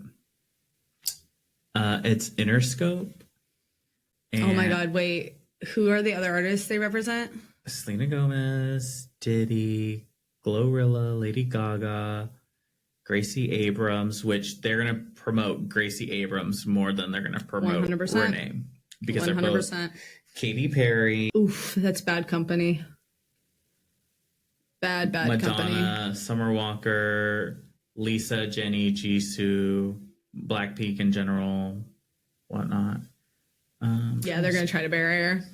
Speaker 2: It's Interscope.
Speaker 1: Oh my God, wait. Who are the other artists they represent?
Speaker 2: Selena Gomez, Diddy, Glorilla, Lady Gaga, Gracie Abrams, which they're going to promote Gracie Abrams more than they're going to promote
Speaker 1: 100%.
Speaker 2: Renee. Because
Speaker 1: 100%.
Speaker 2: They're both Katy Perry.
Speaker 1: Oof, that's bad company. Bad
Speaker 2: Madonna,
Speaker 1: company.
Speaker 2: Summer Walker, Lisa, Jenny, Jisoo, Blackpink in general, whatnot.
Speaker 1: They're going to try to bury her.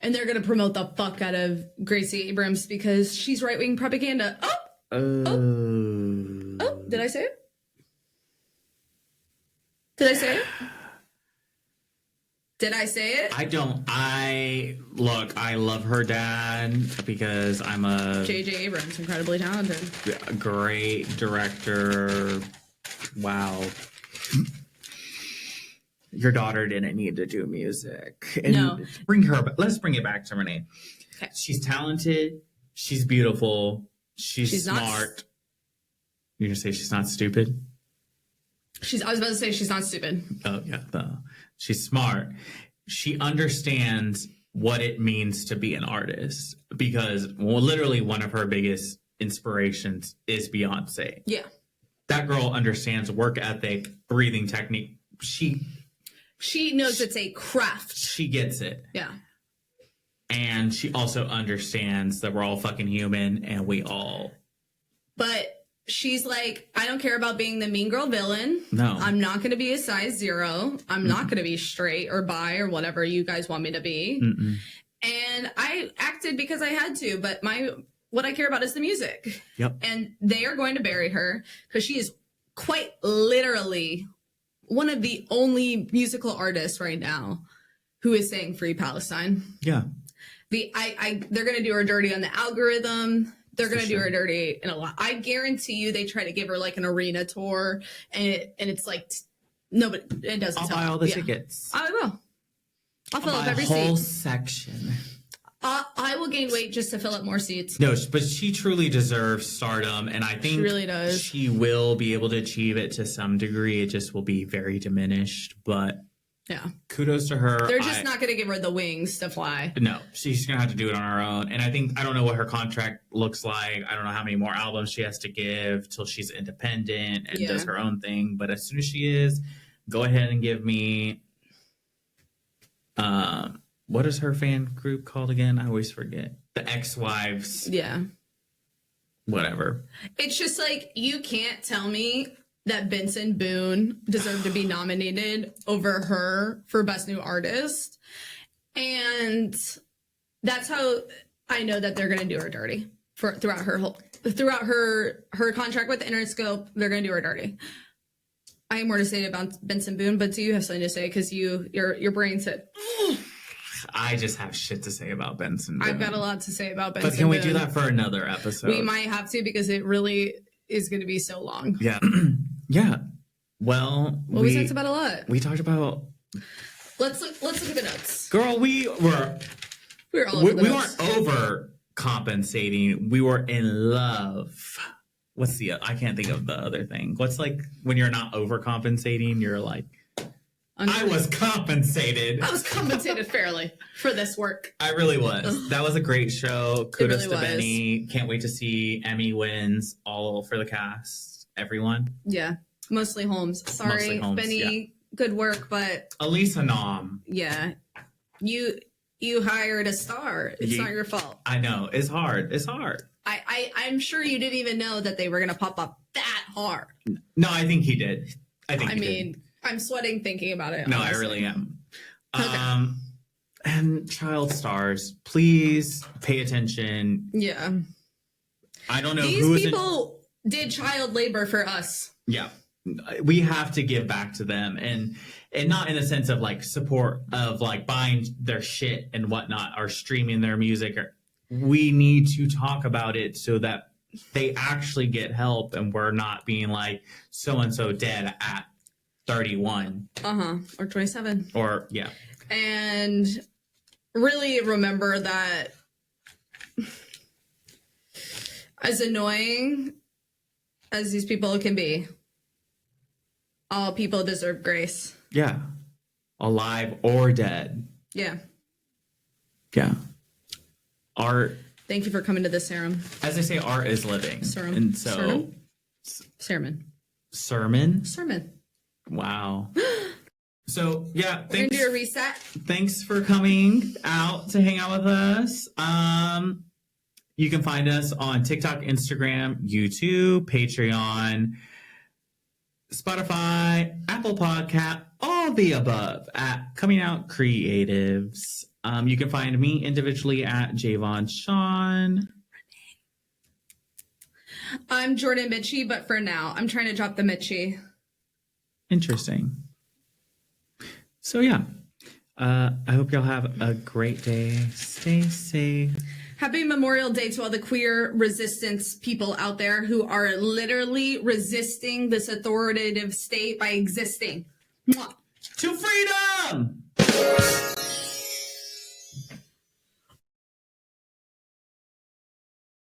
Speaker 1: And they're going to promote the fuck out of Gracie Abrams because she's right-wing propaganda. Oh, did I say it? Did I say it? Did I say it?
Speaker 2: I love her dad because I'm a...
Speaker 1: J.J. Abrams, incredibly talented.
Speaker 2: Great director. Wow. Your daughter didn't need to do music. And
Speaker 1: no.
Speaker 2: Let's bring it back to Renee. Okay. She's talented. She's beautiful. She's smart. You're going to say she's not stupid?
Speaker 1: I was about to say she's not stupid.
Speaker 2: Oh, yeah. She's smart. She understands what it means to be an artist because literally one of her biggest inspirations is Beyonce.
Speaker 1: Yeah.
Speaker 2: That girl understands work ethic, breathing technique.
Speaker 1: She knows it's a craft.
Speaker 2: She gets it.
Speaker 1: Yeah.
Speaker 2: And she also understands that we're all fucking human and we all...
Speaker 1: But she's like, I don't care about being the mean girl villain.
Speaker 2: No.
Speaker 1: I'm not going to be a size 0. I'm not going to be straight or bi or whatever you guys want me to be. And I acted because I had to, but what I care about is the music.
Speaker 2: Yep.
Speaker 1: And they are going to bury her because she is quite literally one of the only musical artists right now who is saying free Palestine.
Speaker 2: Yeah.
Speaker 1: They're going to do her dirty on the algorithm. They're going to do her dirty in a lot. I guarantee you they try to give her like an arena tour and it's like, nobody, it doesn't
Speaker 2: I'll buy all the tickets.
Speaker 1: I will. I'll fill up every
Speaker 2: whole
Speaker 1: seat.
Speaker 2: Section.
Speaker 1: I will gain weight just to fill up more seats.
Speaker 2: No, but she truly deserves stardom, and I think
Speaker 1: she really does.
Speaker 2: She will be able to achieve it to some degree. It just will be very diminished, but
Speaker 1: yeah,
Speaker 2: kudos to her.
Speaker 1: They're just not going to give her the wings to fly.
Speaker 2: No, she's going to have to do it on her own. And I don't know what her contract looks like. I don't know how many more albums she has to give till she's independent and does her own thing. But as soon as she is, go ahead and give me. What is her fan group called again? I always forget. The Ex-Wives.
Speaker 1: Yeah.
Speaker 2: Whatever.
Speaker 1: It's just like, you can't tell me that Benson Boone deserved to be nominated over her for Best New Artist. And that's how I know that they're going to do her dirty throughout her contract with Interscope. They're going to do her dirty. I have more to say about Benson Boone, but do you have something to say? Because your brain said,
Speaker 2: I just have shit to say about Benson Boone.
Speaker 1: I've got a lot to say about Benson Boone.
Speaker 2: But can we do that for another episode?
Speaker 1: We might have to, because it really is going to be so long.
Speaker 2: Yeah. Yeah. Well,
Speaker 1: we talked about a lot.
Speaker 2: We talked about.
Speaker 1: Let's look at the notes.
Speaker 2: Girl, we were
Speaker 1: all over the
Speaker 2: weren't
Speaker 1: notes.
Speaker 2: overcompensating. We were in love. What's I can't think of the other thing. What's like when you're not overcompensating, you're like, I was compensated.
Speaker 1: I was compensated fairly for this work.
Speaker 2: I really was. That was a great show. Kudos
Speaker 1: really
Speaker 2: to Benny. Can't wait to see Emmy wins all for the cast. Everyone.
Speaker 1: Yeah. Mostly Holmes. Sorry,
Speaker 2: Mostly Holmes,
Speaker 1: Benny.
Speaker 2: yeah.
Speaker 1: Good work, but
Speaker 2: Elisa Nom.
Speaker 1: Yeah. You hired a star. It's not your fault.
Speaker 2: I know. It's hard. It's hard.
Speaker 1: I'm sure you didn't even know that they were going to pop up that hard.
Speaker 2: No, I think he did. I mean,
Speaker 1: I'm sweating thinking about it.
Speaker 2: No,
Speaker 1: honestly.
Speaker 2: I really am.
Speaker 1: Okay.
Speaker 2: And child stars, please pay attention.
Speaker 1: Yeah.
Speaker 2: I don't know
Speaker 1: These people did child labor for us.
Speaker 2: Yeah. We have to give back to them, and not in a sense of like support of like buying their shit and whatnot or streaming their music. We need to talk about it so that they actually get help, and we're not being like so-and-so dead at 31.
Speaker 1: Or 27.
Speaker 2: Or, yeah.
Speaker 1: And really remember that as annoying as these people can be, all people deserve grace.
Speaker 2: Yeah. Alive or dead.
Speaker 1: Yeah.
Speaker 2: Yeah. Art.
Speaker 1: Thank you for coming to this serum.
Speaker 2: As I say, art is living.
Speaker 1: Serum.
Speaker 2: And so.
Speaker 1: Sermon.
Speaker 2: Sermon?
Speaker 1: Sermon.
Speaker 2: Wow. So, yeah.
Speaker 1: We're going to do a reset.
Speaker 2: Thanks for coming out to hang out with us. You can find us on TikTok, Instagram, YouTube, Patreon, Spotify, Apple Podcast, all the above at Coming Out Creatives. You can find me individually at Jayvon Sean.
Speaker 1: I'm Jordan Mitchie, but for now, I'm trying to drop the Mitchie.
Speaker 2: Interesting. So, yeah. I hope y'all have a great day. Stay safe.
Speaker 1: Happy Memorial Day to all the queer resistance people out there who are literally resisting this authoritative state by existing. Mwah.
Speaker 2: To freedom!